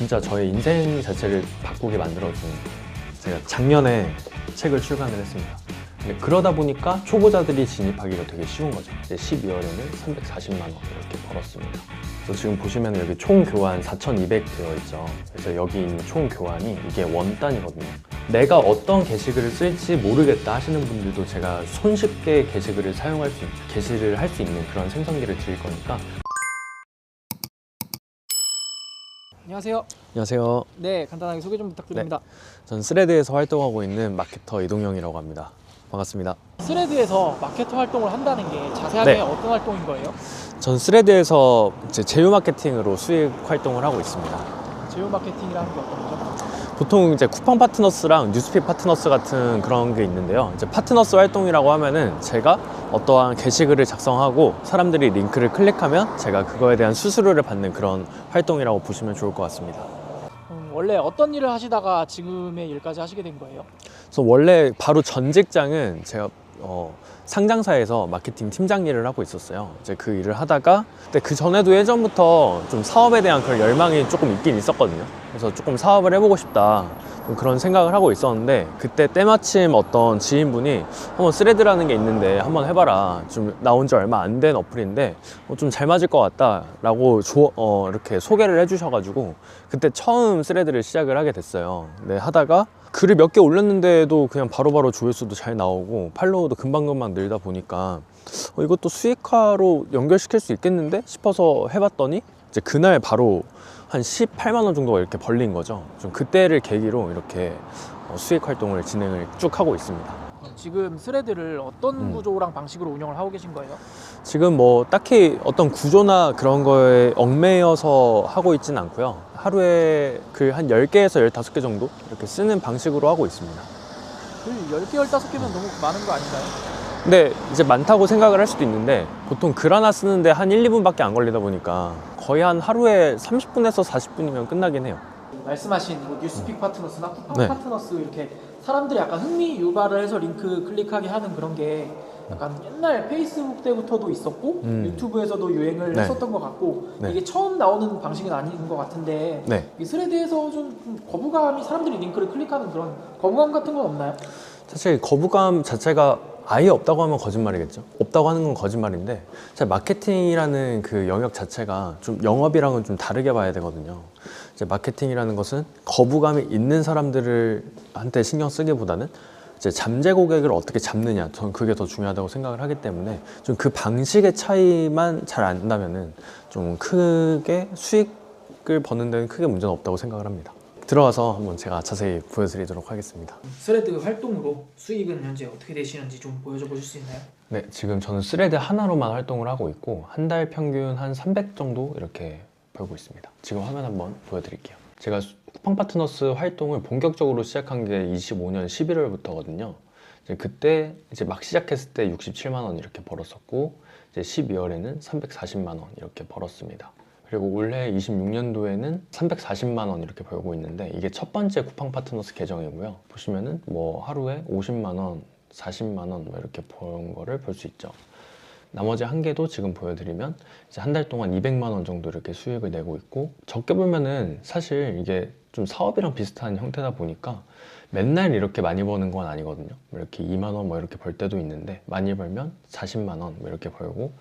진짜 저의 인생 자체를 바꾸게 만들어준, 제가 작년에 책을 출간을 했습니다. 근데 그러다 보니까 초보자들이 진입하기가 되게 쉬운 거죠. 이제 12월에는 340만 원 이렇게 벌었습니다. 그래서 지금 보시면 여기 총 교환 4,200 되어 있죠. 그래서 여기 있는 총 교환이 이게 원 단위거든요. 내가 어떤 게시글을 쓸지 모르겠다 하시는 분들도 제가 손쉽게 게시글을 게시를 할 수 있는 그런 생성기를 드릴 거니까. 안녕하세요. 안녕하세요. 네, 간단하게 소개 좀 부탁드립니다. 전 스레드에서 활동하고 있는 마케터 이동영이라고 합니다. 반갑습니다. 스레드에서 마케터 활동을 한다는 게 자세하게 네. 어떤 활동인 거예요? 전 스레드에서 이제 제휴 마케팅으로 수익 활동을 하고 있습니다. 제휴 마케팅이라는 게 어떤 거죠? 보통 이제 쿠팡 파트너스랑 뉴스픽 파트너스 같은 그런 게 있는데요. 이제 파트너스 활동이라고 하면은 제가 어떠한 게시글을 작성하고 사람들이 링크를 클릭하면 제가 그거에 대한 수수료를 받는 그런 활동이라고 보시면 좋을 것 같습니다. 원래 어떤 일을 하시다가 지금의 일까지 하시게 된 거예요? 그래서 원래 바로 전 직장은 제가 상장사에서 마케팅 팀장 일을 하고 있었어요. 이제 그 일을 하다가, 근데 그 전에도 예전부터 좀 사업에 대한 그런 열망이 조금 있긴 있었거든요. 그래서 조금 사업을 해보고 싶다, 좀 그런 생각을 하고 있었는데, 그때 때마침 어떤 지인분이 한번 스레드라는 게 있는데 한번 해봐라, 좀 나온 지 얼마 안 된 어플인데 좀 잘 맞을 것 같다 라고 이렇게 소개를 해주셔가지고 그때 처음 스레드를 시작을 하게 됐어요. 네, 하다가 글을 몇 개 올렸는데도 그냥 바로바로 조회수도 잘 나오고 팔로워도 금방금방 늘다 보니까 이것도 수익화로 연결시킬 수 있겠는데 싶어서 해봤더니 이제 그날 바로 한 18만 원 정도가 이렇게 벌린 거죠. 좀 그때를 계기로 이렇게 수익 활동을 진행을 쭉 하고 있습니다. 지금 스레드를 어떤 구조랑 방식으로 운영을 하고 계신 거예요? 지금 뭐 딱히 어떤 구조나 그런 거에 얽매여서 하고 있진 않고요. 하루에 글 한 10개에서 15개 정도 이렇게 쓰는 방식으로 하고 있습니다. 글 10개, 15개면 너무 많은 거 아닌가요? 근데 이제 많다고 생각을 할 수도 있는데, 보통 글 하나 쓰는데 한 1, 2분밖에 안 걸리다 보니까 거의 한 하루에 30분에서 40분이면 끝나긴 해요. 말씀하신 뭐 뉴스픽 파트너스나 쿠팡 네. 파트너스 이렇게 사람들이 약간 흥미 유발을 해서 링크 클릭하게 하는 그런 게 약간 옛날 페이스북 때부터도 있었고 유튜브에서도 유행을 네. 했었던 것 같고 네. 이게 처음 나오는 방식은 아닌 것 같은데 네. 이 스레드에서 좀 거부감이 사람들이 링크를 클릭하는 그런 거부감 같은 건 없나요? 사실 거부감 자체가 아예 없다고 하면 거짓말이겠죠. 없다고 하는 건 거짓말인데, 사실 마케팅이라는 그 영역 자체가 좀 영업이랑은 좀 다르게 봐야 되거든요. 이제 마케팅이라는 것은 거부감이 있는 사람들한테 신경 쓰기보다는 이제 잠재 고객을 어떻게 잡느냐, 전 그게 더 중요하다고 생각을 하기 때문에 좀 그 방식의 차이만 잘 안다면은 좀 크게 수익을 버는 데는 크게 문제는 없다고 생각을 합니다. 들어가서 한번 제가 자세히 보여드리도록 하겠습니다. 스레드 활동으로 수익은 현재 어떻게 되시는지 좀 보여줘 보실 수 있나요? 네, 지금 저는 스레드 하나로만 활동을 하고 있고 한 달 평균 한 300 정도 이렇게 벌고 있습니다. 지금 화면 한번 보여드릴게요. 제가 쿠팡 파트너스 활동을 본격적으로 시작한 게 25년 11월부터거든요. 그때 이제 막 시작했을 때 67만 원 이렇게 벌었었고, 이제 12월에는 340만 원 이렇게 벌었습니다. 그리고 올해 26년도에는 340만 원 이렇게 벌고 있는데, 이게 첫 번째 쿠팡 파트너스 계정이고요. 보시면은 뭐 하루에 50만 원, 40만 원 뭐 이렇게 버는 거를 볼 수 있죠. 나머지 한 개도 지금 보여드리면 이제 한 달 동안 200만 원 정도 이렇게 수익을 내고 있고, 적게 보면은 사실 이게 좀 사업이랑 비슷한 형태다 보니까 맨날 이렇게 많이 버는 건 아니거든요. 이렇게 2만 원 뭐 이렇게 벌 때도 있는데, 많이 벌면 40만 원 뭐 이렇게 벌고,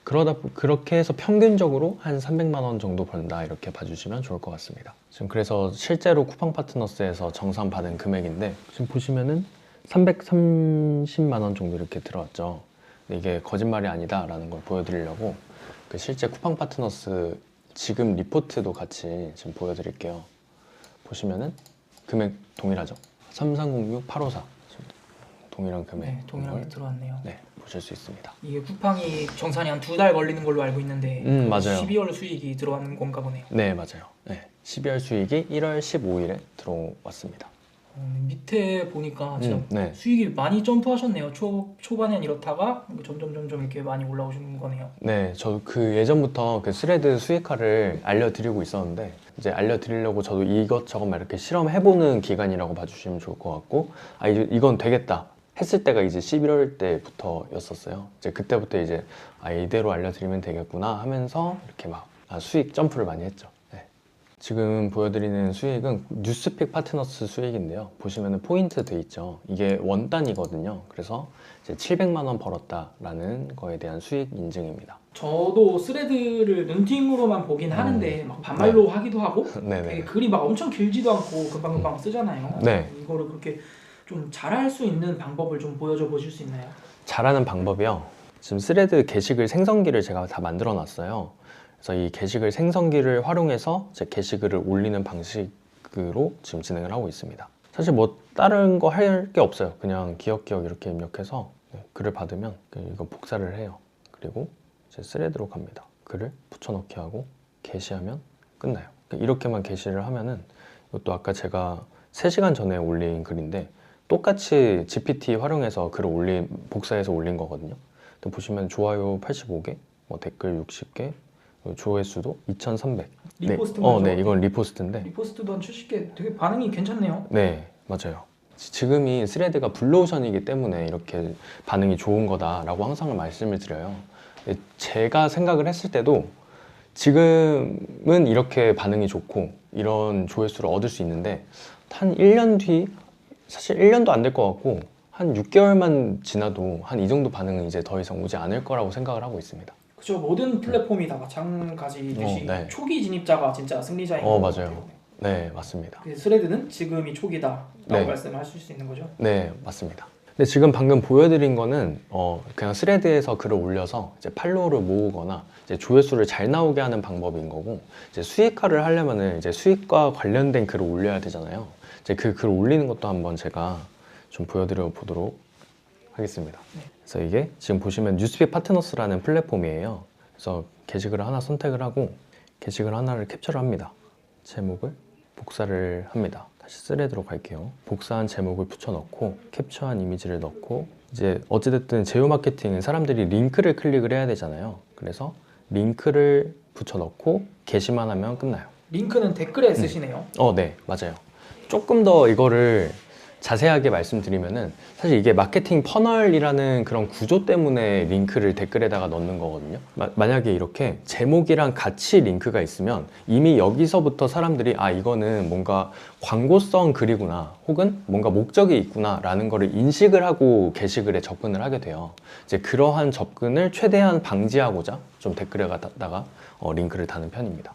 그렇게 해서 평균적으로 한 300만 원 정도 번다 이렇게 봐주시면 좋을 것 같습니다. 지금 그래서 실제로 쿠팡 파트너스에서 정산 받은 금액인데, 지금 보시면은 330만 원 정도 이렇게 들어왔죠. 근데 이게 거짓말이 아니다 라는 걸 보여드리려고 그 실제 쿠팡 파트너스 지금 리포트도 같이 지금 보여드릴게요. 보시면은 금액 동일하죠. 3306854 동일한 금액. 네, 동일하게 들어왔네요. 네, 보실 수 있습니다. 이게 쿠팡이 정산이 한 2달 걸리는 걸로 알고 있는데 맞아요. 12월 수익이 들어가는 건가 보네요. 네, 맞아요. 네, 12월 수익이 1월 15일에 들어왔습니다. 밑에 보니까 진짜 네. 수익이 많이 점프하셨네요. 초반엔 이렇다가 점점 이렇게 많이 올라오시는 거네요. 네, 저도 그 예전부터 그 스레드 수익화를 알려드리고 있었는데, 이제 알려드리려고 저도 이것저것 막 이렇게 실험해보는 기간이라고 봐주시면 좋을 것 같고, 이건 되겠다 했을 때가 이제 11월 때부터였었어요. 이제 그때부터 이제 이대로 알려드리면 되겠구나 하면서 이렇게 막 수익 점프를 많이 했죠. 네. 지금 보여드리는 수익은 뉴스픽 파트너스 수익인데요. 보시면 포인트 돼 있죠. 이게 원 단위거든요. 그래서 이제 700만 원 벌었다라는 거에 대한 수익 인증입니다. 저도 스레드를 눈팅으로만 보긴 하는데 막 반말로 하기도 하고 네네. 되게 글이 막 엄청 길지도 않고 금방금방 쓰잖아요. 네. 이거를 그렇게 좀 잘할 수 있는 방법을 좀 보여줘 보실 수 있나요? 잘하는 방법이요. 지금 스레드 게시글 생성기를 제가 다 만들어 놨어요. 그래서 이 게시글 생성기를 활용해서 제 게시글을 올리는 방식으로 지금 진행을 하고 있습니다. 사실 뭐 다른 거 할 게 없어요. 그냥 기억 이렇게 입력해서 글을 받으면 이거 복사를 해요. 그리고 이제 스레드로 갑니다. 글을 붙여넣기 하고 게시하면 끝나요. 이렇게만 게시를 하면은 이것도 아까 제가 3시간 전에 올린 글인데 똑같이 GPT 활용해서 글을 복사해서 올린 거거든요. 근데 보시면 좋아요 85개, 뭐 댓글 60개, 조회수도 2,300. 리포스트인가요? 네, 이건 리포스트인데. 리포스트도 한 70개 되게 반응이 괜찮네요. 네, 맞아요. 지금이 스레드가 블루오션이기 때문에 이렇게 반응이 좋은 거다라고 항상 말씀을 드려요. 근데 제가 생각을 했을 때도 지금은 이렇게 반응이 좋고 이런 조회수를 얻을 수 있는데 한 1년 뒤, 사실 1년도 안 될 것 같고 한 6개월만 지나도 한 이 정도 반응은 이제 더 이상 오지 않을 거라고 생각을 하고 있습니다. 그죠. 모든 플랫폼이 다 마찬가지듯이 네. 초기 진입자가 진짜 승리자인 것 맞아요. 같아요. 네, 맞습니다. 스레드는 지금이 초기다라고 네. 말씀하실 수 있는 거죠? 네, 맞습니다. 근데 지금 방금 보여드린 거는 그냥 스레드에서 글을 올려서 이제 팔로워를 모으거나 이제 조회수를 잘 나오게 하는 방법인 거고, 이제 수익화를 하려면은 이제 수익과 관련된 글을 올려야 되잖아요. 이제 그 글을 올리는 것도 한번 제가 좀 보여드려 보도록 하겠습니다. 네. 그래서 이게 지금 보시면 뉴스픽 파트너스라는 플랫폼이에요. 그래서 게시글을 하나 선택을 하고 게시글 하나를 캡처를 합니다. 제목을 복사를 합니다. 다시 스레드로 갈게요. 복사한 제목을 붙여넣고 캡처한 이미지를 넣고, 이제 어찌됐든 제휴 마케팅은 사람들이 링크를 클릭을 해야 되잖아요. 그래서 링크를 붙여넣고 게시만 하면 끝나요. 링크는 댓글에 쓰시네요. 네, 맞아요. 조금 더 이거를 자세하게 말씀드리면은 사실 이게 마케팅 퍼널이라는 그런 구조 때문에 링크를 댓글에다가 넣는 거거든요. 만약에 이렇게 제목이랑 같이 링크가 있으면 이미 여기서부터 사람들이 이거는 뭔가 광고성 글이구나, 혹은 뭔가 목적이 있구나 라는 거를 인식을 하고 게시글에 접근을 하게 돼요. 이제 그러한 접근을 최대한 방지하고자 좀 댓글에 갖다가 링크를 다는 편입니다.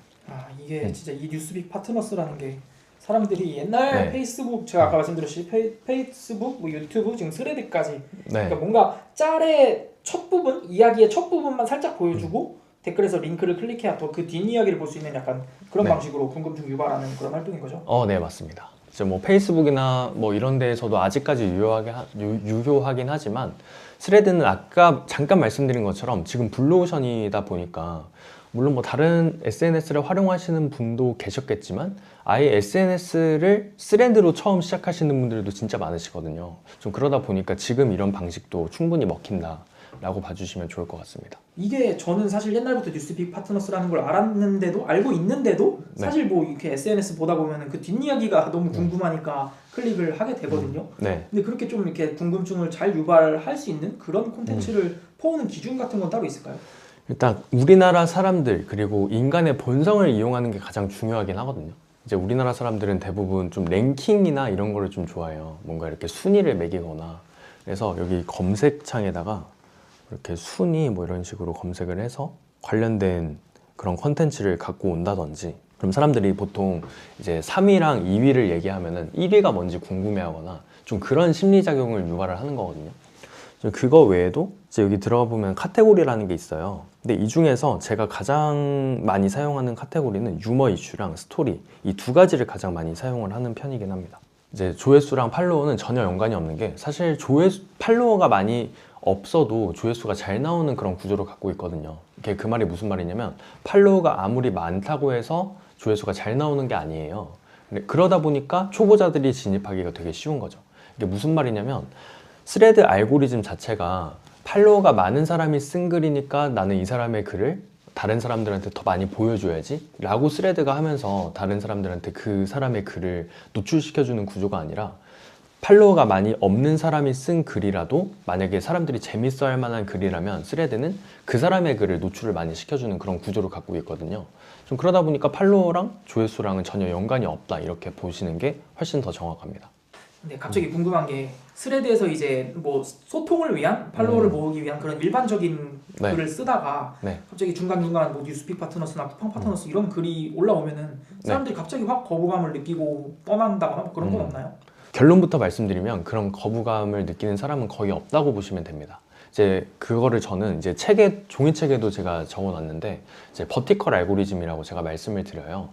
이게 진짜 이 뉴스빅 파트너스라는 게 사람들이 옛날 네. 페이스북, 제가 아까 말씀드렸듯이 페이스북, 뭐 유튜브, 지금 스레드까지 네. 그러니까 뭔가 짤의 첫 부분, 이야기의 첫 부분만 살짝 보여주고 댓글에서 링크를 클릭해야 또 그 뒷이야기를 볼 수 있는 약간 그런 네. 방식으로 궁금증 유발하는 그런 활동인 거죠? 네, 맞습니다. 이제 뭐 페이스북이나 뭐 이런 데에서도 아직까지 유효하긴 하지만 스레드는 아까 잠깐 말씀드린 것처럼 지금 블루오션이다 보니까, 물론 뭐 다른 SNS를 활용하시는 분도 계셨겠지만 아예 SNS를 스레드로 처음 시작하시는 분들도 진짜 많으시거든요. 좀 그러다 보니까 지금 이런 방식도 충분히 먹힌다 라고 봐주시면 좋을 것 같습니다. 이게 저는 사실 옛날부터 뉴스빅 파트너스라는 걸 알았는데도, 알고 있는데도 사실 뭐 이렇게 SNS 보다 보면 그 뒷이야기가 너무 궁금하니까 클릭을 하게 되거든요. 네. 근데 그렇게 좀 이렇게 궁금증을 잘 유발할 수 있는 그런 콘텐츠를 퍼오는 기준 같은 건 따로 있을까요? 일단 우리나라 사람들, 그리고 인간의 본성을 이용하는 게 가장 중요하긴 하거든요. 이제 우리나라 사람들은 대부분 좀 랭킹이나 이런 거를 좀 좋아해요. 뭔가 이렇게 순위를 매기거나. 그래서 여기 검색창에다가 이렇게 순위 뭐 이런 식으로 검색을 해서 관련된 그런 컨텐츠를 갖고 온다든지, 그럼 사람들이 보통 이제 3위랑 2위를 얘기하면은 1위가 뭔지 궁금해하거나 좀 그런 심리작용을 유발을 하는 거거든요. 그거 외에도 이제 여기 들어가 보면 카테고리라는 게 있어요. 근데 이 중에서 제가 가장 많이 사용하는 카테고리는 유머 이슈랑 스토리, 이 두 가지를 가장 많이 사용을 하는 편이긴 합니다. 이제 조회수랑 팔로워는 전혀 연관이 없는 게, 사실 팔로워가 많이 없어도 조회수가 잘 나오는 그런 구조를 갖고 있거든요. 이게 그 말이 무슨 말이냐면, 팔로워가 아무리 많다고 해서 조회수가 잘 나오는 게 아니에요. 그러다 보니까 초보자들이 진입하기가 되게 쉬운 거죠. 이게 무슨 말이냐면, 스레드 알고리즘 자체가 팔로워가 많은 사람이 쓴 글이니까 나는 이 사람의 글을 다른 사람들한테 더 많이 보여줘야지 라고 스레드가 하면서 다른 사람들한테 그 사람의 글을 노출시켜주는 구조가 아니라, 팔로워가 많이 없는 사람이 쓴 글이라도 만약에 사람들이 재밌어 할 만한 글이라면 스레드는 그 사람의 글을 노출을 많이 시켜주는 그런 구조를 갖고 있거든요. 좀 그러다 보니까 팔로워랑 조회수랑은 전혀 연관이 없다 이렇게 보시는 게 훨씬 더 정확합니다. 근데 갑자기 궁금한 게 스레드에서 이제 뭐 소통을 위한 팔로워를 모으기 위한 그런 일반적인 네. 글을 쓰다가 네. 갑자기 중간중간 뭐 뉴스픽 파트너스나 쿠팡 파트너스 이런 글이 올라오면은 사람들이 갑자기 확 거부감을 느끼고 떠난다거나 뭐 그런 건 없나요? 결론부터 말씀드리면 그런 거부감을 느끼는 사람은 거의 없다고 보시면 됩니다. 이제 그거를 저는 이제 책에 종이책에도 제가 적어놨는데 이제 버티컬 알고리즘이라고 제가 말씀을 드려요.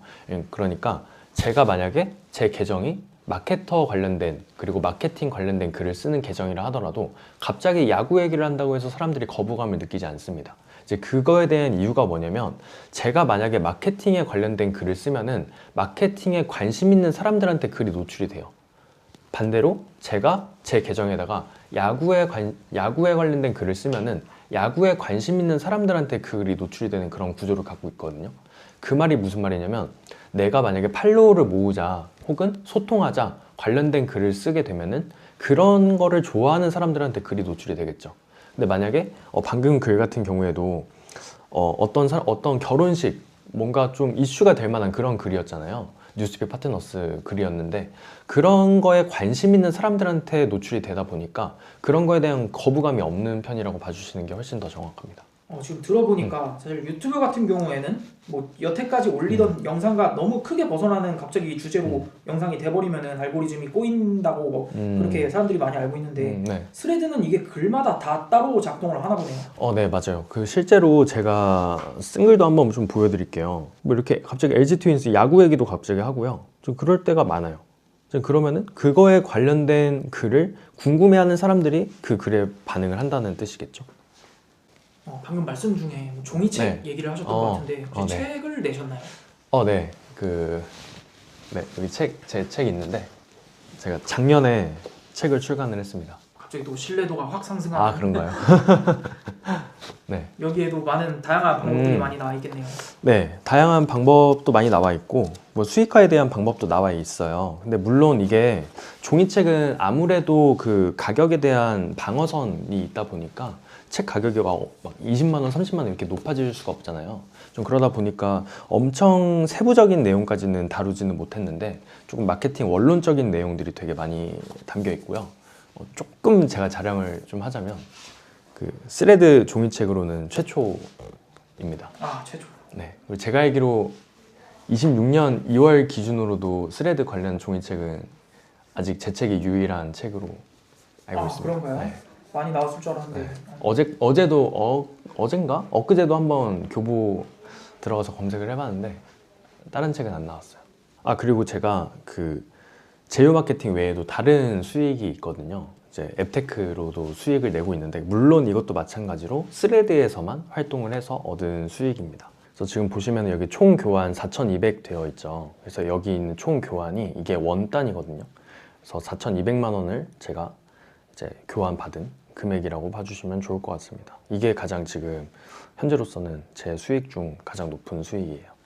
그러니까 제가 만약에 제 계정이 마케터 관련된 그리고 마케팅 관련된 글을 쓰는 계정이라 하더라도 갑자기 야구 얘기를 한다고 해서 사람들이 거부감을 느끼지 않습니다. 이제 그거에 대한 이유가 뭐냐면 제가 만약에 마케팅에 관련된 글을 쓰면은 마케팅에 관심 있는 사람들한테 글이 노출이 돼요. 반대로 제가 제 계정에다가 야구에 관련된 글을 쓰면은 야구에 관심 있는 사람들한테 그 글이 노출이 되는 그런 구조를 갖고 있거든요. 그 말이 무슨 말이냐면 내가 만약에 팔로워를 모으자 혹은 소통하자 관련된 글을 쓰게 되면은 그런 거를 좋아하는 사람들한테 글이 노출이 되겠죠. 근데 만약에 방금 글 같은 경우에도 어떤 결혼식 뭔가 좀 이슈가 될 만한 그런 글이었잖아요. 뉴스픽 파트너스 글이었는데 그런 거에 관심 있는 사람들한테 노출이 되다 보니까 그런 거에 대한 거부감이 없는 편이라고 봐주시는 게 훨씬 더 정확합니다. 지금 들어보니까 사실 유튜브 같은 경우에는 뭐 여태까지 올리던 영상과 너무 크게 벗어나는 갑자기 주제로 영상이 돼버리면은 알고리즘이 꼬인다고 뭐 그렇게 사람들이 많이 알고 있는데 네. 스레드는 이게 글마다 다 따로 작동을 하나 보네요. 네, 맞아요. 실제로 제가 쓴 글도 한번 좀 보여드릴게요. 뭐 이렇게 갑자기 LG 트윈스 야구 얘기도 갑자기 하고요. 좀 그럴 때가 많아요. 그러면은 그거에 관련된 글을 궁금해하는 사람들이 그 글에 반응을 한다는 뜻이겠죠. 방금 말씀 중에 뭐 종이책 얘기를 하셨던 것 같은데 혹시 네. 책을 내셨나요? 네. 여기 제 책 있는데 제가 작년에 책을 출간을 했습니다. 갑자기 또 신뢰도가 확 상승하는. 그런가요? 네. 여기에도 많은 다양한 방법들이 많이 나와 있겠네요. 네, 다양한 방법도 많이 나와 있고 뭐 수익화에 대한 방법도 나와 있어요. 근데 물론 이게 종이책은 아무래도 그 가격에 대한 방어선이 있다 보니까 책 가격이 막 20만 원, 30만 원 이렇게 높아질 수가 없잖아요. 좀 그러다 보니까 엄청 세부적인 내용까지는 다루지는 못했는데 조금 마케팅 원론적인 내용들이 되게 많이 담겨 있고요. 조금 제가 자랑을 좀 하자면 그 스레드 종이책으로는 최초입니다. 최초. 네. 그리고 제가 알기로 26년 2월 기준으로도 스레드 관련 종이책은 아직 제 책이 유일한 책으로 알고 있습니다. 그런가요? 네. 많이 나왔을 줄 알았는데. 네. 어젠가? 엊그제도 한번 교보 들어가서 검색을 해봤는데 다른 책은 안 나왔어요. 그리고 제가 그 제휴 마케팅 외에도 다른 수익이 있거든요. 이제 앱테크로도 수익을 내고 있는데 물론 이것도 마찬가지로 스레드에서만 활동을 해서 얻은 수익입니다. 그래서 지금 보시면 여기 총 교환 4,200 되어 있죠. 그래서 여기 있는 총 교환이 이게 원 단위거든요. 그래서 4,200만 원을 제가 이제 교환 받은 금액이라고 봐주시면 좋을 것 같습니다. 이게 가장 지금 현재로서는 제 수익 중 가장 높은 수익이에요.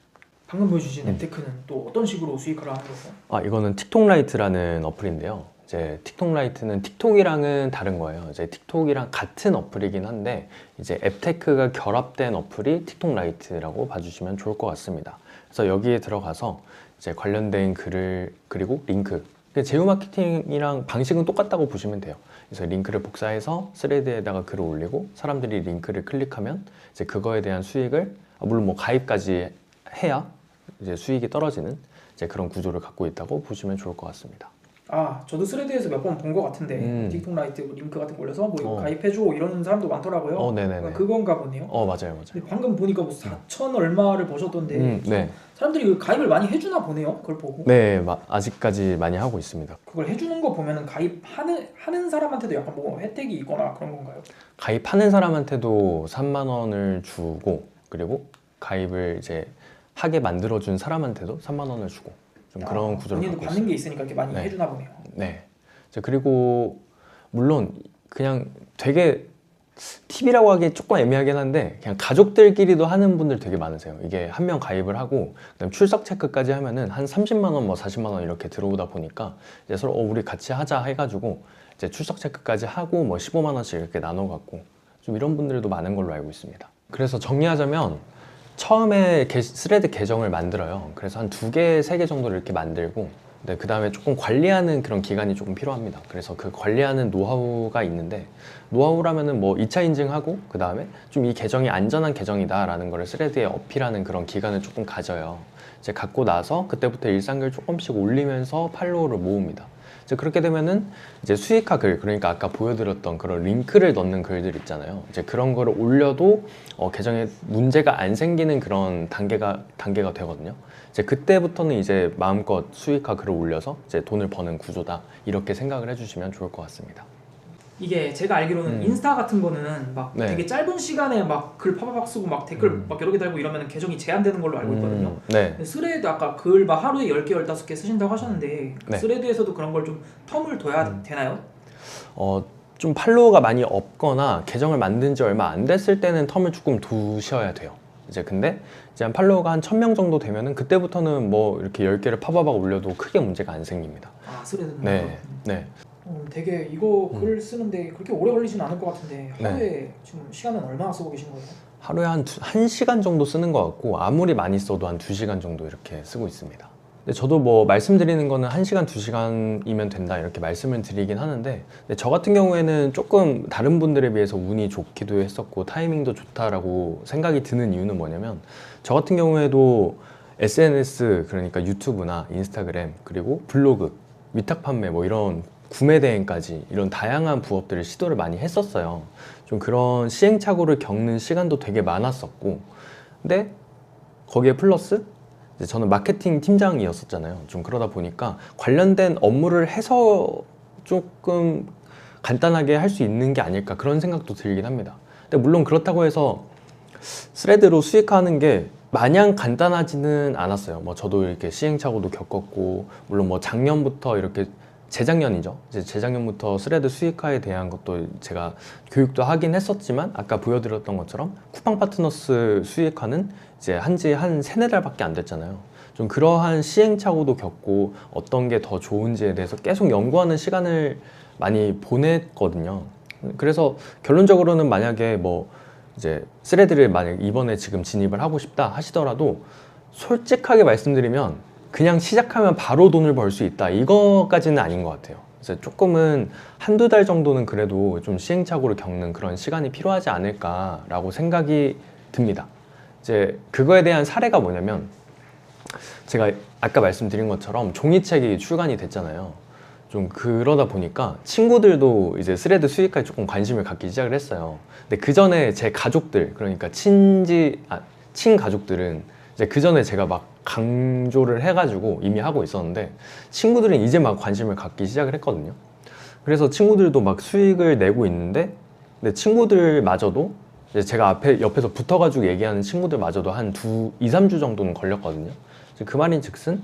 방금 보여주신 앱테크는 또 어떤 식으로 수익을 하는 거예요? 이거는 틱톡 라이트라는 어플인데요. 이제 틱톡 라이트는 틱톡이랑은 다른 거예요. 이제 틱톡이랑 같은 어플이긴 한데 이제 앱테크가 결합된 어플이 틱톡 라이트라고 봐주시면 좋을 것 같습니다. 그래서 여기에 들어가서 이제 관련된 글을 그리고 링크 제휴 마케팅이랑 방식은 똑같다고 보시면 돼요. 그래서 링크를 복사해서 스레드에다가 글을 올리고 사람들이 링크를 클릭하면 이제 그거에 대한 수익을 물론 뭐 가입까지 해야 이제 수익이 떨어지는 이제 그런 구조를 갖고 있다고 보시면 좋을 것 같습니다. 저도 스레드에서 몇 번 본 것 같은데 틱톡 라이트 링크 같은 거 올려서 뭐 이거 가입해줘 이런 사람도 많더라고요. 네네네. 그건가 보네요. 맞아요. 근데 방금 보니까 뭐 4천 얼마를 버셨던데 네. 사람들이 가입을 많이 해주나 보네요. 그걸 보고. 네, 아직까지 많이 하고 있습니다. 그걸 해주는 거 보면은 가입하는 사람한테도 약간 뭐 혜택이 있거나 그런 건가요? 가입하는 사람한테도 3만 원을 주고 그리고 가입을 이제 하게 만들어준 사람한테도 3만 원을 주고 좀 그런 구조를 본인도 갖고 받는 있어요. 게 있으니까 이렇게 많이 해주나 보네요. 네. 그리고 물론 그냥 되게 팁이라고 하기 조금 애매하긴 한데 그냥 가족들끼리도 하는 분들 되게 많으세요. 이게 한 명 가입을 하고 그다음 출석 체크까지 하면은 한 30만 원, 뭐 40만 원 이렇게 들어오다 보니까 이제 서로 우리 같이 하자 해가지고 이제 출석 체크까지 하고 뭐 15만 원씩 이렇게 나눠 갖고 좀 이런 분들도 많은 걸로 알고 있습니다. 그래서 정리하자면 처음에 스레드 계정을 만들어요. 그래서 한 2개, 3개 정도를 이렇게 만들고 네, 그 다음에 조금 관리하는 그런 기간이 조금 필요합니다. 그래서 그 관리하는 노하우가 있는데 노하우라면은 뭐 2차 인증하고 그 다음에 좀 이 계정이 안전한 계정이다 라는 거를 스레드에 어필하는 그런 기간을 조금 가져요. 이제 갖고 나서 그때부터 일상글 조금씩 올리면서 팔로워를 모읍니다. 이제 그렇게 되면은 이제 수익화 글, 그러니까 아까 보여드렸던 그런 링크를 넣는 글들 있잖아요. 이제 그런 거를 올려도 계정에 문제가 안 생기는 그런 단계가 되거든요. 이제 그때부터는 이제 마음껏 수익화 글을 올려서 이제 돈을 버는 구조다 이렇게 생각을 해주시면 좋을 것 같습니다. 이게 제가 알기로는 인스타 같은 거는 막 네. 되게 짧은 시간에 막 글 파바박 쓰고 막 댓글 막 여러 개 달고 이러면 계정이 제한되는 걸로 알고 있거든요. 네. 근데 스레드 아까 글 막 하루에 10개, 15개 쓰신다고 하셨는데 네. 스레드에서도 그런 걸 좀 텀을 둬야 되나요? 좀 팔로워가 많이 없거나 계정을 만든 지 얼마 안 됐을 때는 텀을 조금 두셔야 돼요. 이제 근데 이제 한 팔로워가 한 1000명 정도 되면은 그때부터는 뭐 이렇게 10개를 파바박 올려도 크게 문제가 안 생깁니다. 아, 스레드는 네. 네. 되게 이거 글 쓰는데 그렇게 오래 걸리진 않을 것 같은데 하루에 네. 지금 시간은 얼마나 쓰고 계신 거예요? 하루에 한 1시간 정도 쓰는 것 같고 아무리 많이 써도 한 2시간 정도 이렇게 쓰고 있습니다. 근데 저도 뭐 말씀드리는 거는 1시간, 2시간이면 된다 이렇게 말씀을 드리긴 하는데 근데 저 같은 경우에는 조금 다른 분들에 비해서 운이 좋기도 했었고 타이밍도 좋다라고 생각이 드는 이유는 뭐냐면 저 같은 경우에도 SNS 그러니까 유튜브나 인스타그램 그리고 블로그, 위탁 판매 뭐 이런 구매 대행까지 이런 다양한 부업들을 시도를 많이 했었어요. 좀 그런 시행착오를 겪는 시간도 되게 많았었고 근데 거기에 플러스 이제 저는 마케팅 팀장이었었잖아요. 좀 그러다 보니까 관련된 업무를 해서 조금 간단하게 할 수 있는 게 아닐까 그런 생각도 들긴 합니다. 근데 물론 그렇다고 해서 스레드로 수익화하는 게 마냥 간단하지는 않았어요. 뭐 저도 이렇게 시행착오도 겪었고 물론 뭐 작년부터 이렇게 재작년이죠. 이제 재작년부터 스레드 수익화에 대한 것도 제가 교육도 하긴 했었지만 아까 보여드렸던 것처럼 쿠팡 파트너스 수익화는 이제 한지 한 3-4달밖에 안 됐잖아요. 좀 그러한 시행착오도 겪고 어떤 게 더 좋은지에 대해서 계속 연구하는 시간을 많이 보냈거든요. 그래서 결론적으로는 만약에 뭐 이제 스레드를 만약 이번에 지금 진입을 하고 싶다 하시더라도 솔직하게 말씀드리면 그냥 시작하면 바로 돈을 벌 수 있다 이거까지는 아닌 것 같아요. 그래서 조금은 1-2달 정도는 그래도 좀 시행착오를 겪는 그런 시간이 필요하지 않을까라고 생각이 듭니다. 이제 그거에 대한 사례가 뭐냐면 제가 아까 말씀드린 것처럼 종이책이 출간이 됐잖아요. 좀 그러다 보니까 친구들도 이제 스레드 수익화에 조금 관심을 갖기 시작을 했어요. 근데 그 전에 제 가족들 그러니까 친가족들은 이제 그 전에 제가 막 강조를 해가지고 이미 하고 있었는데 친구들은 이제 막 관심을 갖기 시작을 했거든요. 그래서 친구들도 막 수익을 내고 있는데 근데 친구들마저도 이제 제가 옆에서 붙어가지고 얘기하는 친구들마저도 한 2-3주 정도는 걸렸거든요. 그 말인즉슨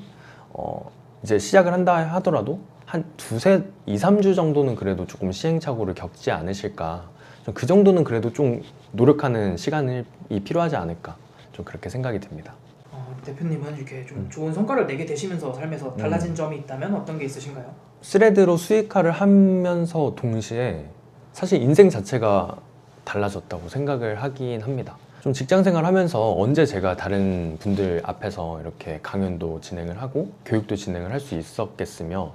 이제 시작을 한다 하더라도 한 2-3주 정도는 그래도 조금 시행착오를 겪지 않으실까. 그 정도는 그래도 좀 노력하는 시간이 필요하지 않을까. 좀 그렇게 생각이 듭니다. 대표님은 이렇게 좀 좋은 성과를 내게 되시면서 삶에서 달라진 점이 있다면 어떤 게 있으신가요? 스레드로 수익화를 하면서 동시에 사실 인생 자체가 달라졌다고 생각을 하긴 합니다. 좀 직장생활 하면서 언제 제가 다른 분들 앞에서 이렇게 강연도 진행을 하고 교육도 진행을 할 수 있었겠으며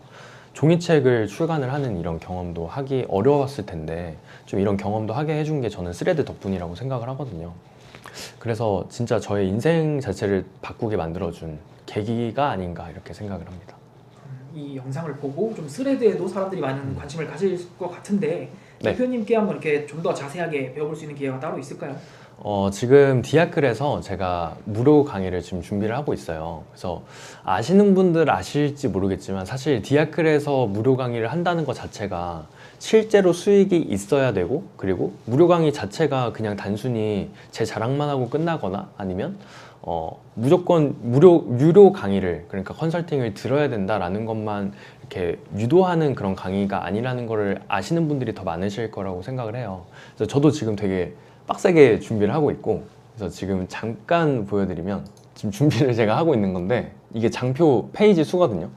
종이책을 출간을 하는 이런 경험도 하기 어려웠을 텐데 좀 이런 경험도 하게 해준 게 저는 스레드 덕분이라고 생각을 하거든요. 그래서 진짜 저의 인생 자체를 바꾸게 만들어준 계기가 아닌가 이렇게 생각을 합니다. 이 영상을 보고 좀 스레드에도 사람들이 많은 관심을 가질 것 같은데 네. 대표님께 한번 이렇게 좀 더 자세하게 배워볼 수 있는 기회가 따로 있을까요? 지금 디아클에서 제가 무료 강의를 지금 준비를 하고 있어요. 그래서 아시는 분들 아실지 모르겠지만 사실 디아클에서 무료 강의를 한다는 것 자체가 실제로 수익이 있어야 되고 그리고 무료 강의 자체가 그냥 단순히 제 자랑만 하고 끝나거나 아니면 무조건 유료 강의를, 그러니까 컨설팅을 들어야 된다라는 것만 이렇게 유도하는 그런 강의가 아니라는 거를 아시는 분들이 더 많으실 거라고 생각을 해요. 그래서 저도 지금 되게 빡세게 준비를 하고 있고, 그래서 지금 잠깐 보여드리면 지금 준비를 제가 하고 있는 건데, 이게 장표 페이지 수거든요.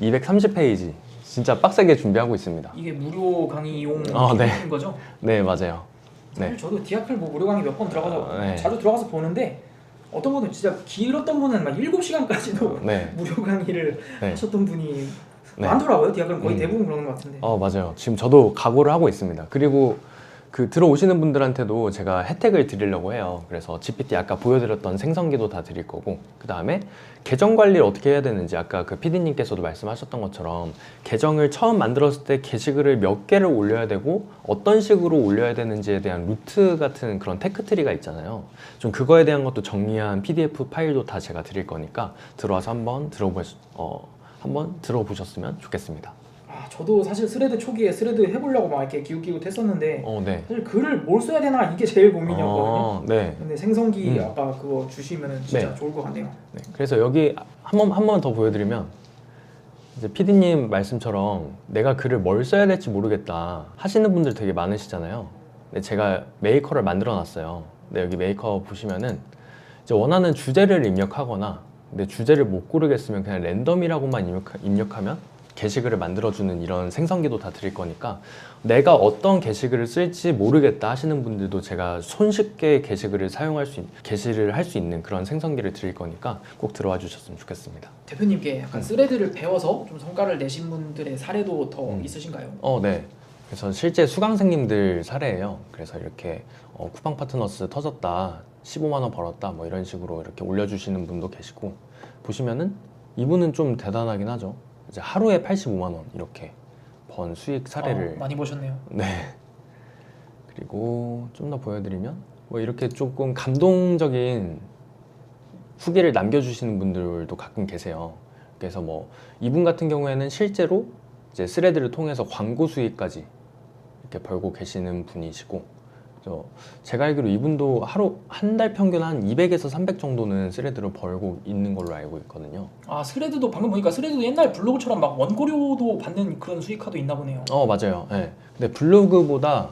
230페이지. 진짜 빡세게 준비하고 있습니다. 이게 무료 강의용 네. 거죠? 네, 맞아요. 사실 네. 저도 디아클 뭐 무료 강의 몇 번 들어가서 네. 자주 들어가서 보는데, 어떤 분은 진짜 길었던 분은 막 7시간까지도 네. 무료 강의를 네. 하셨던 분이 네. 많더라고요. 디아클은 거의 대부분 그러는 것 같은데. 맞아요. 지금 저도 각오를 하고 있습니다. 그리고 그 들어오시는 분들한테도 제가 혜택을 드리려고 해요. 그래서 GPT 아까 보여드렸던 생성기도 다 드릴 거고, 그 다음에 계정 관리를 어떻게 해야 되는지, 아까 그 PD님께서도 말씀하셨던 것처럼 계정을 처음 만들었을 때 게시글을 몇 개를 올려야 되고 어떤 식으로 올려야 되는지에 대한 루트 같은 그런 테크트리가 있잖아요. 좀 그거에 대한 것도 정리한 PDF 파일도 다 제가 드릴 거니까 들어와서 한번 들어보셨으면 좋겠습니다. 저도 사실 스레드 초기에 스레드 해보려고 막 이렇게 기웃기웃했었는데 네. 사실 글을 뭘 써야 되나 이게 제일 고민이었거든요. 네. 근데 생성기 아까 그거 주시면 진짜 네. 좋을 것 같네요. 네. 그래서 여기 한 번 더 보여드리면, 이제 PD님 말씀처럼 내가 글을 뭘 써야 될지 모르겠다 하시는 분들 되게 많으시잖아요. 근데 제가 메이커를 만들어 놨어요. 근데 여기 메이커 보시면은 이제 원하는 주제를 입력하거나, 근데 주제를 못 고르겠으면 그냥 랜덤이라고만 입력하면 게시글을 만들어주는 이런 생성기도 다 드릴 거니까, 내가 어떤 게시글을 쓸지 모르겠다 하시는 분들도 제가 손쉽게 게시를 할 수 있는 그런 생성기를 드릴 거니까 꼭 들어와 주셨으면 좋겠습니다. 대표님께 약간 스레드를 배워서 좀 성과를 내신 분들의 사례도 더 있으신가요? 네. 그래서 실제 수강생님들 사례예요. 그래서 이렇게 쿠팡 파트너스 터졌다, 15만 원 벌었다, 뭐 이런 식으로 이렇게 올려주시는 분도 계시고, 보시면은 이분은 좀 대단하긴 하죠. 이제 하루에 85만 원 이렇게 번 수익 사례를 많이 보셨네요. 네. 그리고 좀 더 보여드리면 뭐 이렇게 조금 감동적인 후기를 남겨주시는 분들도 가끔 계세요. 그래서 뭐 이분 같은 경우에는 실제로 이제 스레드를 통해서 광고 수익까지 이렇게 벌고 계시는 분이시고, 제가 알기로 이분도 하루 한 달 평균 한 200에서 300 정도는 스레드로 벌고 있는 걸로 알고 있거든요. 스레드도 방금 보니까 스레드도 옛날 블로그처럼 막 원고료도 받는 그런 수익화도 있나 보네요. 맞아요. 네. 근데 블로그보다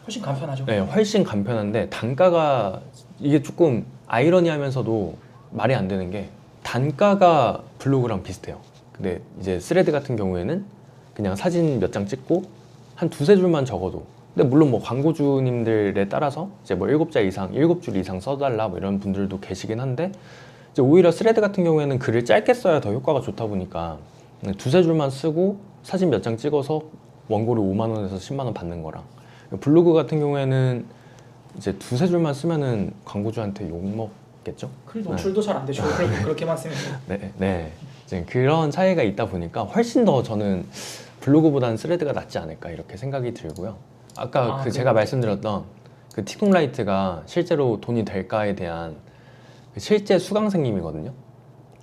훨씬 간편하죠. 네, 훨씬 간편한데 단가가, 이게 조금 아이러니하면서도 말이 안 되는 게, 단가가 블로그랑 비슷해요. 근데 이제 스레드 같은 경우에는 그냥 사진 몇 장 찍고 한 두세 줄만 적어도, 근데 물론 뭐 광고주님들에 따라서 이제 뭐 7줄 이상 써달라 뭐 이런 분들도 계시긴 한데, 이제 오히려 스레드 같은 경우에는 글을 짧게 써야 더 효과가 좋다 보니까 두세 줄만 쓰고 사진 몇 장 찍어서 원고료 5만 원에서 10만 원 받는 거랑, 블로그 같은 경우에는 이제 두세 줄만 쓰면은 광고주한테 욕 먹겠죠? 글 노출도 잘 안 되죠. 그렇게만 쓰면. 네. 이제 그런 차이가 있다 보니까 훨씬 더 저는 블로그보다는 스레드가 낫지 않을까 이렇게 생각이 들고요. 아까 제가 말씀드렸던 그 틱톡라이트가 실제로 돈이 될까에 대한 실제 수강생님이거든요.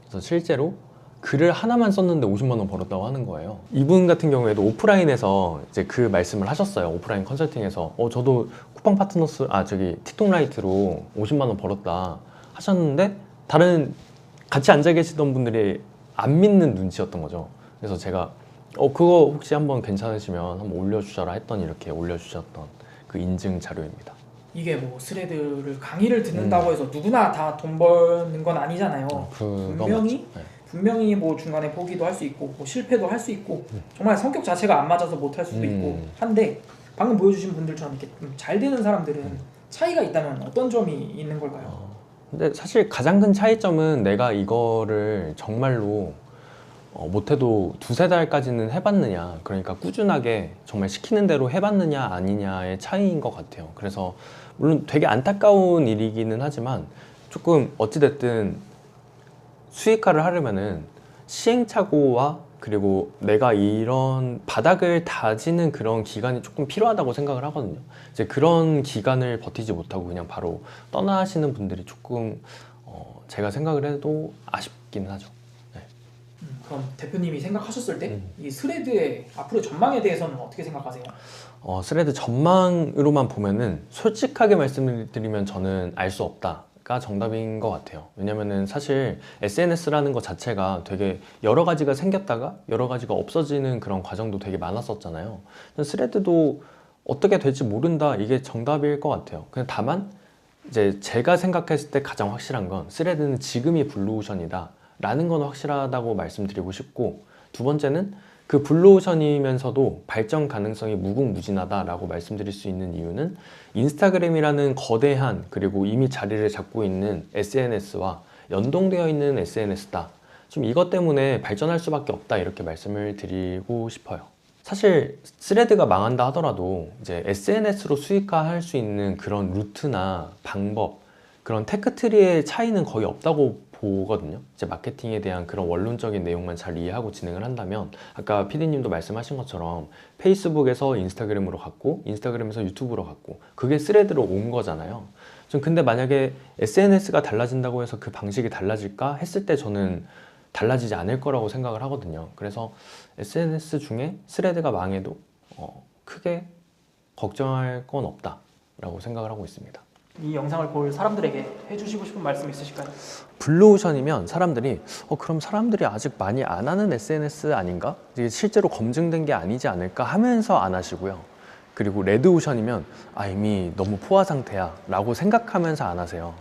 그래서 실제로 글을 하나만 썼는데 50만 원 벌었다고 하는 거예요. 이분 같은 경우에도 오프라인에서 이제 그 말씀을 하셨어요. 오프라인 컨설팅에서 저도 쿠팡 파트너스 틱톡라이트로 50만 원 벌었다 하셨는데, 다른 같이 앉아 계시던 분들이 안 믿는 눈치였던 거죠. 그래서 제가 그거 혹시 한번 괜찮으시면 한번 올려주셔라 했더니 이렇게 올려주셨던 그 인증 자료입니다. 이게 뭐 스레드를 강의를 듣는다고 해서 누구나 다 돈 버는 건 아니잖아요. 분명히 뭐 중간에 포기도 할 수 있고 뭐 실패도 할 수 있고 정말 성격 자체가 안 맞아서 못 할 수도 있고 한데, 방금 보여주신 분들처럼 이렇게 잘 되는 사람들은 차이가 있다면 어떤 점이 있는 걸까요? 근데 사실 가장 큰 차이점은 내가 이거를 정말로 못해도 두세 달까지는 해봤느냐, 그러니까 꾸준하게 정말 시키는 대로 해봤느냐 아니냐의 차이인 것 같아요. 그래서 물론 되게 안타까운 일이기는 하지만, 조금 어찌됐든 수익화를 하려면은 시행착오와 그리고 내가 이런 바닥을 다지는 그런 기간이 조금 필요하다고 생각을 하거든요. 이제 그런 기간을 버티지 못하고 그냥 바로 떠나시는 분들이 조금 제가 생각을 해도 아쉽기는 하죠. 그럼 대표님이 생각하셨을 때 이 스레드의 앞으로의 전망에 대해서는 어떻게 생각하세요? 스레드 전망으로만 보면은 솔직하게 말씀드리면 저는 알 수 없다. 가 정답인 것 같아요. 왜냐면은 사실 SNS라는 것 자체가 되게 여러 가지가 생겼다가 여러 가지가 없어지는 그런 과정도 되게 많았었잖아요. 스레드도 어떻게 될지 모른다, 이게 정답일 것 같아요. 그냥 다만 이제 제가 생각했을 때 가장 확실한 건 스레드는 지금이 블루오션이다 라는 건 확실하다고 말씀드리고 싶고, 두 번째는 그 블루오션이면서도 발전 가능성이 무궁무진하다라고 말씀드릴 수 있는 이유는 인스타그램이라는 거대한 그리고 이미 자리를 잡고 있는 SNS와 연동되어 있는 SNS다. 좀 이것 때문에 발전할 수밖에 없다, 이렇게 말씀을 드리고 싶어요. 사실 스레드가 망한다 하더라도 이제 SNS로 수익화할 수 있는 그런 루트나 방법, 그런 테크트리의 차이는 거의 없다고 보거든요. 이제 마케팅에 대한 그런 원론적인 내용만 잘 이해하고 진행을 한다면, 아까 PD님도 말씀하신 것처럼 페이스북에서 인스타그램으로 갔고 인스타그램에서 유튜브로 갔고 그게 스레드로 온 거잖아요. 좀 근데 만약에 SNS가 달라진다고 해서 그 방식이 달라질까 했을 때 저는 달라지지 않을 거라고 생각을 하거든요. 그래서 SNS 중에 스레드가 망해도 크게 걱정할 건 없다라고 생각을 하고 있습니다. 이 영상을 볼 사람들에게 해주시고 싶은 말씀 있으실까요? 블루오션이면 사람들이 그럼 사람들이 아직 많이 안 하는 SNS 아닌가? 이게 실제로 검증된 게 아니지 않을까 하면서 안 하시고요. 그리고 레드오션이면 이미 너무 포화 상태야 라고 생각하면서 안 하세요.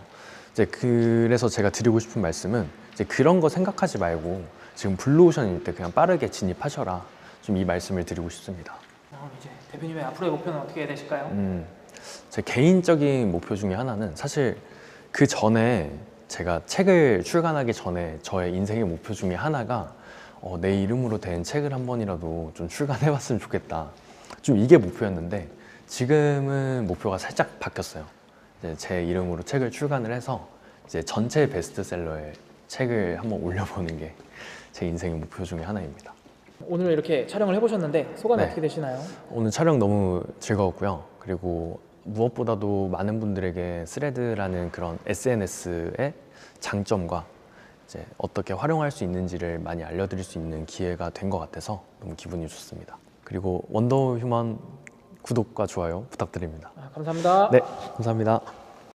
이제 그래서 제가 드리고 싶은 말씀은 이제 그런 거 생각하지 말고 지금 블루오션일 때 그냥 빠르게 진입하셔라, 좀 이 말씀을 드리고 싶습니다. 이제 대표님의 앞으로의 목표는 어떻게 되실까요? 제 개인적인 목표 중에 하나는, 사실 그 전에 제가 책을 출간하기 전에 저의 인생의 목표 중에 하나가 내 이름으로 된 책을 한 번이라도 좀 출간해 봤으면 좋겠다, 좀 이게 목표였는데 지금은 목표가 살짝 바뀌었어요. 이제 제 이름으로 책을 출간을 해서 이제 전체 베스트셀러에 책을 한번 올려보는 게 제 인생의 목표 중에 하나입니다. 오늘 이렇게 촬영을 해보셨는데 소감이 네. 어떻게 되시나요? 오늘 촬영 너무 즐거웠고요. 그리고 무엇보다도 많은 분들에게 스레드라는 그런 SNS의 장점과 이제 어떻게 활용할 수 있는지를 많이 알려드릴 수 있는 기회가 된 것 같아서 너무 기분이 좋습니다. 그리고 원더휴먼 구독과 좋아요 부탁드립니다. 감사합니다. 네, 감사합니다.